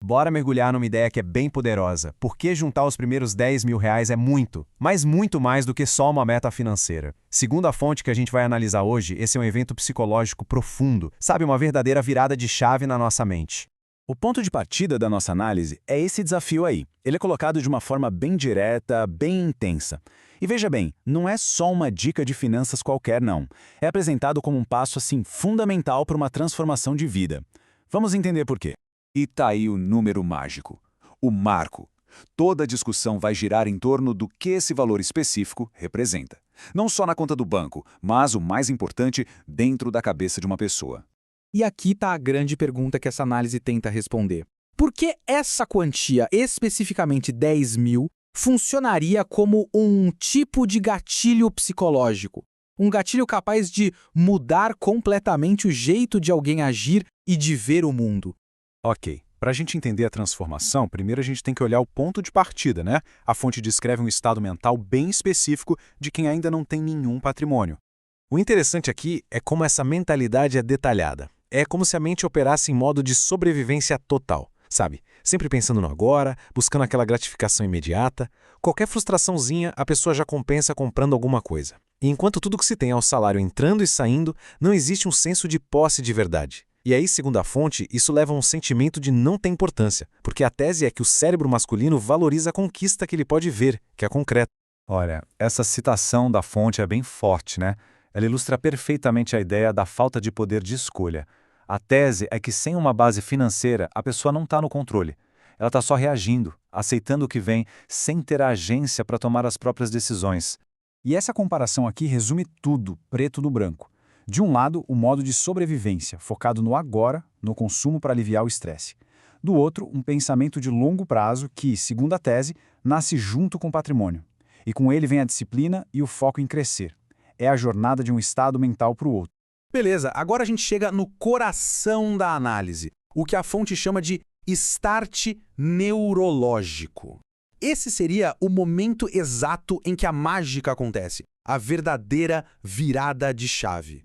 bora mergulhar numa ideia que é bem poderosa. Por que juntar os primeiros R$ 10.000 é muito, mas muito mais do que só uma meta financeira? Segundo a fonte que a gente vai analisar hoje, esse é um evento psicológico profundo, sabe, uma verdadeira virada de chave na nossa mente. O ponto de partida da nossa análise é esse desafio aí. Ele é colocado de uma forma bem direta, bem intensa. E veja bem, não é só uma dica de finanças qualquer, não. É apresentado como um passo, assim, fundamental para uma transformação de vida. Vamos entender por quê. E tá aí o número mágico, o marco. Toda a discussão vai girar em torno do que esse valor específico representa. Não só na conta do banco, mas o mais importante, dentro da cabeça de uma pessoa. E aqui está a grande pergunta que essa análise tenta responder. Por que essa quantia, especificamente 10 mil, funcionaria como um tipo de gatilho psicológico? Um gatilho capaz de mudar completamente o jeito de alguém agir e de ver o mundo. Ok, para a gente entender a transformação, primeiro a gente tem que olhar o ponto de partida, né? A fonte descreve um estado mental bem específico de quem ainda não tem nenhum patrimônio. O interessante aqui é como essa mentalidade é detalhada. É como se a mente operasse em modo de sobrevivência total, sabe? Sempre pensando no agora, buscando aquela gratificação imediata. Qualquer frustraçãozinha, a pessoa já compensa comprando alguma coisa. E enquanto tudo que se tem é o salário entrando e saindo, não existe um senso de posse de verdade. E aí, segundo a fonte, isso leva a um sentimento de não ter importância, porque a tese é que o cérebro masculino valoriza a conquista que ele pode ver, que é concreta. Olha, essa citação da fonte é bem forte, né? Ela ilustra perfeitamente a ideia da falta de poder de escolha. A tese é que sem uma base financeira, a pessoa não está no controle. Ela está só reagindo, aceitando o que vem, sem ter a agência para tomar as próprias decisões. E essa comparação aqui resume tudo, preto no branco. De um lado, o modo de sobrevivência, focado no agora, no consumo para aliviar o estresse. Do outro, um pensamento de longo prazo que, segundo a tese, nasce junto com o patrimônio. E com ele vem a disciplina e o foco em crescer. É a jornada de um estado mental para o outro. Beleza, agora a gente chega no coração da análise, o que a fonte chama de start neurológico. Esse seria o momento exato em que a mágica acontece, a verdadeira virada de chave.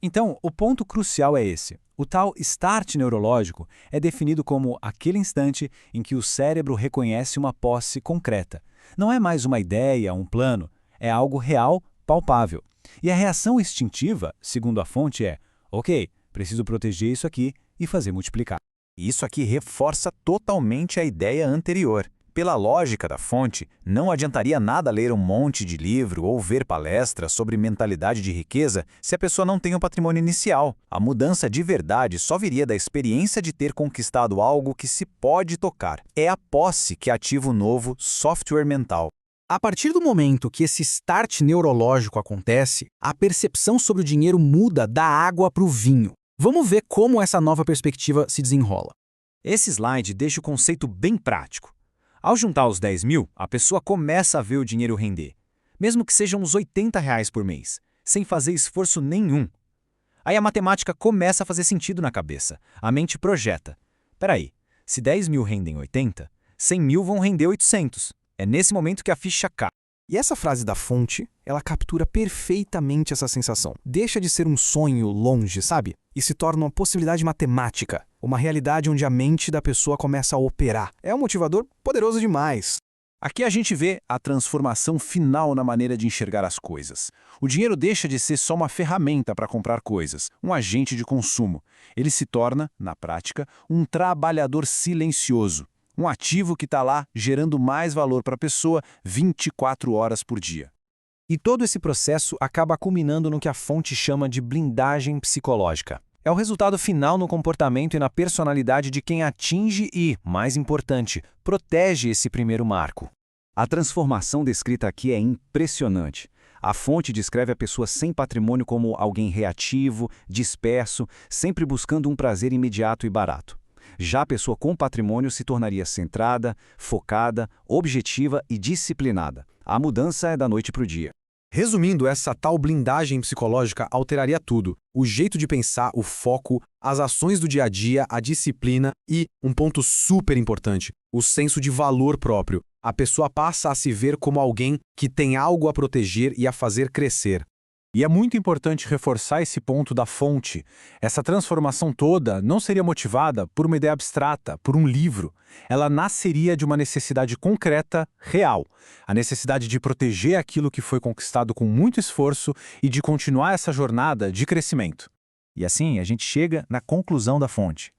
Então, o ponto crucial é esse. O tal start neurológico é definido como aquele instante em que o cérebro reconhece uma posse concreta. Não é mais uma ideia, um plano, é algo real, palpável. E a reação instintiva, segundo a fonte, é: ok, preciso proteger isso aqui e fazer multiplicar. Isso aqui reforça totalmente a ideia anterior. Pela lógica da fonte, não adiantaria nada ler um monte de livro ou ver palestras sobre mentalidade de riqueza se a pessoa não tem um patrimônio inicial. A mudança de verdade só viria da experiência de ter conquistado algo que se pode tocar. É a posse que ativa o novo software mental. A partir do momento que esse start neurológico acontece, a percepção sobre o dinheiro muda da água para o vinho. Vamos ver como essa nova perspectiva se desenrola. Esse slide deixa o conceito bem prático. Ao juntar os 10 mil, a pessoa começa a ver o dinheiro render, mesmo que sejam uns R$ 80 por mês, sem fazer esforço nenhum. Aí a matemática começa a fazer sentido na cabeça. A mente projeta. Peraí, se 10 mil rendem 80, 100 mil vão render 800. É nesse momento que a ficha cai. E essa frase da fonte, ela captura perfeitamente essa sensação. Deixa de ser um sonho longe, sabe? E se torna uma possibilidade matemática. Uma realidade onde a mente da pessoa começa a operar. É um motivador poderoso demais. Aqui a gente vê a transformação final na maneira de enxergar as coisas. O dinheiro deixa de ser só uma ferramenta para comprar coisas, um agente de consumo. Ele se torna, na prática, um trabalhador silencioso. Um ativo que está lá gerando mais valor para a pessoa 24 horas por dia. E todo esse processo acaba culminando no que a fonte chama de blindagem psicológica. É o resultado final no comportamento e na personalidade de quem atinge e, mais importante, protege esse primeiro marco. A transformação descrita aqui é impressionante. A fonte descreve a pessoa sem patrimônio como alguém reativo, disperso, sempre buscando um prazer imediato e barato. Já a pessoa com patrimônio se tornaria centrada, focada, objetiva e disciplinada. A mudança é da noite para o dia. Resumindo, essa tal blindagem psicológica alteraria tudo. O jeito de pensar, o foco, as ações do dia a dia, a disciplina e, um ponto super importante, o senso de valor próprio. A pessoa passa a se ver como alguém que tem algo a proteger e a fazer crescer. E é muito importante reforçar esse ponto da fonte. Essa transformação toda não seria motivada por uma ideia abstrata, por um livro. Ela nasceria de uma necessidade concreta, real. A necessidade de proteger aquilo que foi conquistado com muito esforço e de continuar essa jornada de crescimento. E assim a gente chega na conclusão da fonte.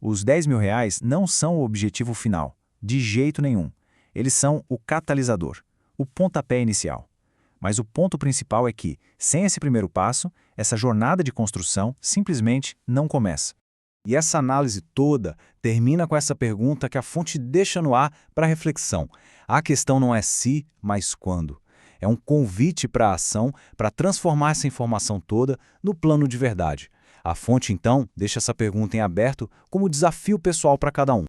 Os R$ 10.000 não são o objetivo final, de jeito nenhum. Eles são o catalisador, o pontapé inicial. Mas o ponto principal é que, sem esse primeiro passo, essa jornada de construção simplesmente não começa. E essa análise toda termina com essa pergunta que a fonte deixa no ar para reflexão. A questão não é se, mas quando. É um convite para a ação, para transformar essa informação toda no plano de verdade. A fonte, então, deixa essa pergunta em aberto como desafio pessoal para cada um.